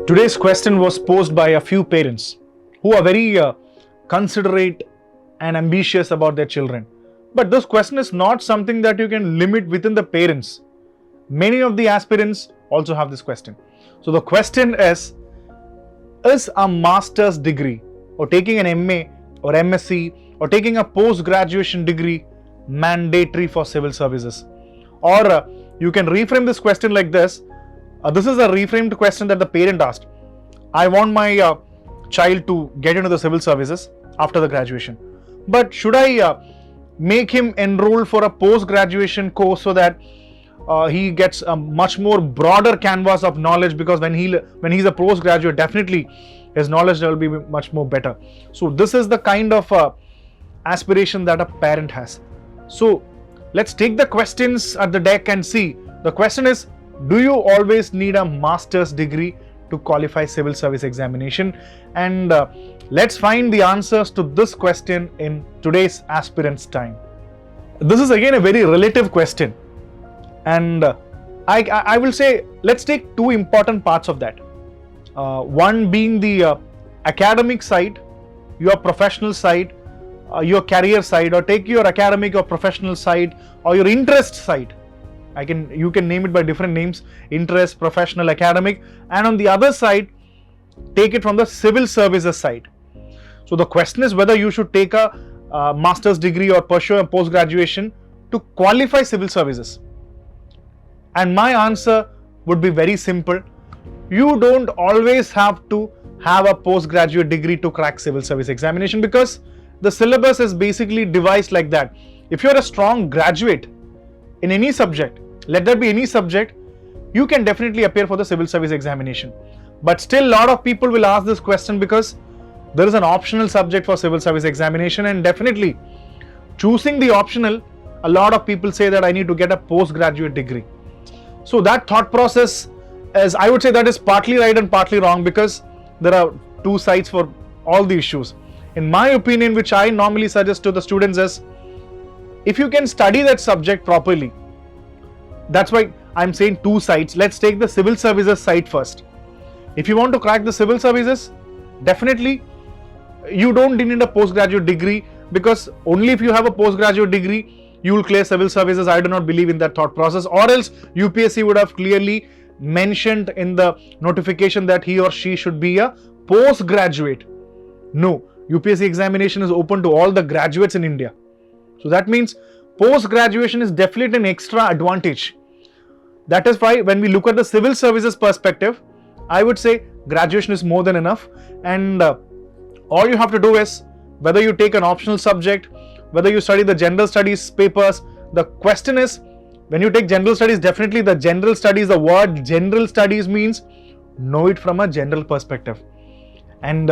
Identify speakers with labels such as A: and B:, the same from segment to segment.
A: Today's question was posed by a few parents who are very considerate and ambitious about their children. But this question is not something that you can limit within the parents. Many of the aspirants also have this question. So the question is a master's degree or taking an MA or MSc or taking a post-graduation degree mandatory for civil services? Or you can reframe this question like this. This is a reframed question that the parent asked. I want my child to get into the civil services after the graduation. But should I make him enroll for a post-graduation course so that he gets a much more broader canvas of knowledge, because when he's a postgraduate, definitely his knowledge will be much more better. So this is the kind of aspiration that a parent has. So let's take the questions at the deck and see. The question is, do you always need a master's degree to qualify civil service examination? And let's find the answers to this question in today's Aspirants time. This is again a very relative question. And I will say, let's take two important parts of that. One being the academic side, your professional side, your career side, or take your academic or professional side or your interest side. You can name it by different names: interest, professional, academic. And on the other side, take it from the civil services side. So the question is whether you should take a master's degree or pursue a post-graduation to qualify civil services. And my answer would be very simple. You don't always have to have a postgraduate degree to crack civil service examination, because the syllabus is basically devised like that. If you're a strong graduate in any subject, let that be any subject, you can definitely appear for the civil service examination. But still, a lot of people will ask this question because there is an optional subject for civil service examination, and definitely choosing the optional, a lot of people say that I need to get a postgraduate degree. So that thought process is, I would say, that is partly right and partly wrong, because there are two sides for all the issues. In my opinion, which I normally suggest to the students, is if you can study that subject properly. That's why I'm saying two sides. Let's take the civil services side first. If you want to crack the civil services, definitely you don't need a postgraduate degree, because only if you have a postgraduate degree you will clear civil services. I do not believe in that thought process, or else UPSC would have clearly mentioned in the notification that he or she should be a postgraduate. No, UPSC examination is open to all the graduates in India. So that means post-graduation is definitely an extra advantage. That is why when we look at the civil services perspective, I would say graduation is more than enough. And all you have to do is, whether you take an optional subject, whether you study the general studies papers, the question is, when you take general studies, definitely the general studies, the word general studies means know it from a general perspective. And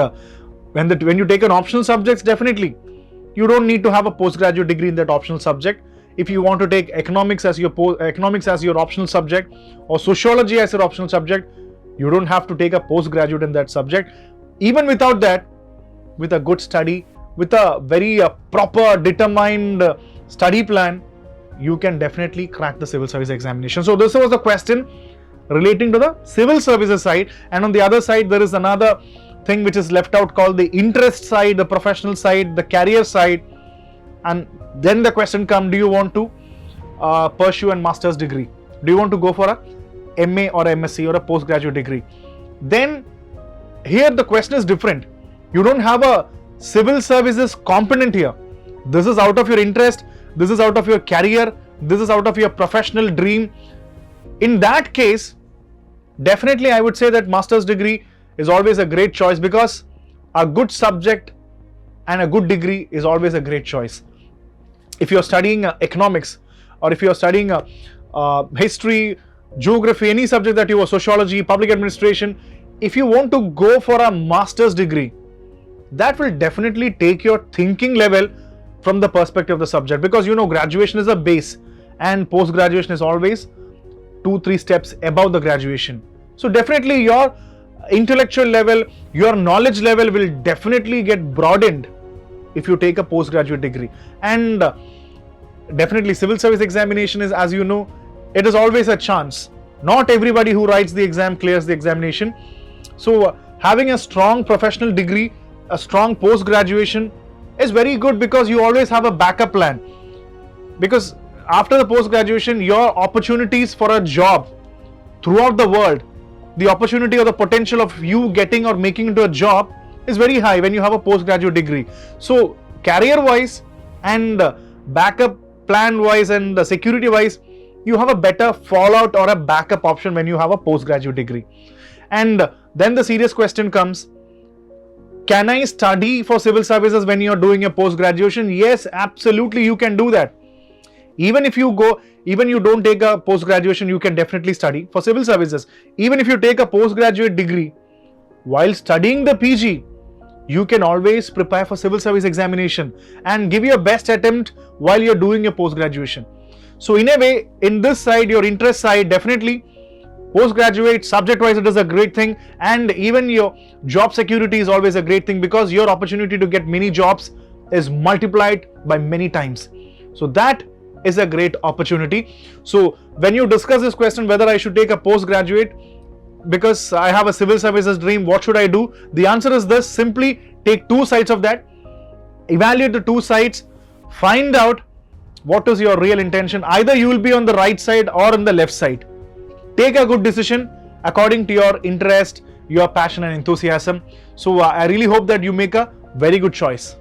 A: when you take an optional subjects, definitely you don't need to have a postgraduate degree in that optional subject. If you want to take economics as your optional subject, or sociology as your optional subject, you don't have to take a postgraduate in that subject. Even without that, with a good study, with a very proper determined study plan, you can definitely crack the civil service examination. So this was the question relating to the civil services side. And on the other side, there is another thing which is left out, called the interest side, the professional side, the career side. And then the question comes, do you want to pursue a master's degree? Do you want to go for a MA or MSc or a postgraduate degree? Then here the question is different. You don't have a civil services component here. This is out of your interest, this is out of your career, this is out of your professional dream. In that case, definitely I would say that master's degree is always a great choice, because a good subject and a good degree is always a great choice. If you're studying economics, or if you're studying history, geography, any subject that you are, sociology, public administration, if you want to go for a master's degree, that will definitely take your thinking level from the perspective of the subject, because graduation is a base and post-graduation is always 2-3 steps above the graduation. So definitely your intellectual level, your knowledge level will definitely get broadened if you take a postgraduate degree. And definitely civil service examination is, as you know, it is always a chance Not everybody who writes the exam clears the examination. So having a strong professional degree, a strong post graduation is very good, because you always have a backup plan. Because after the post graduation, your opportunities for a job throughout the world, the opportunity or the potential of you getting or making into a job is very high when you have a postgraduate degree. So career wise and backup plan wise and security wise, you have a better fallout or a backup option when you have a postgraduate degree. And then the serious question comes, can I study for civil services when you're doing a post graduation? Yes, absolutely, you can do that. Even you don't take a post graduation, you can definitely study for civil services. Even if you take a postgraduate degree while studying the PG, you can always prepare for civil service examination and give your best attempt while you're doing your post graduation. So in a way, in this side, your interest side, definitely postgraduate subject wise, it is a great thing, and even your job security is always a great thing, because your opportunity to get many jobs is multiplied by many times. So that is a great opportunity. So when you discuss this question whether I should take a postgraduate because I have a civil services dream, what should I do? The answer is this: simply take two sides of that, evaluate the two sides, find out what is your real intention. Either you will be on the right side or on the left side. Take a good decision according to your interest, your passion and enthusiasm. So I really hope that you make a very good choice.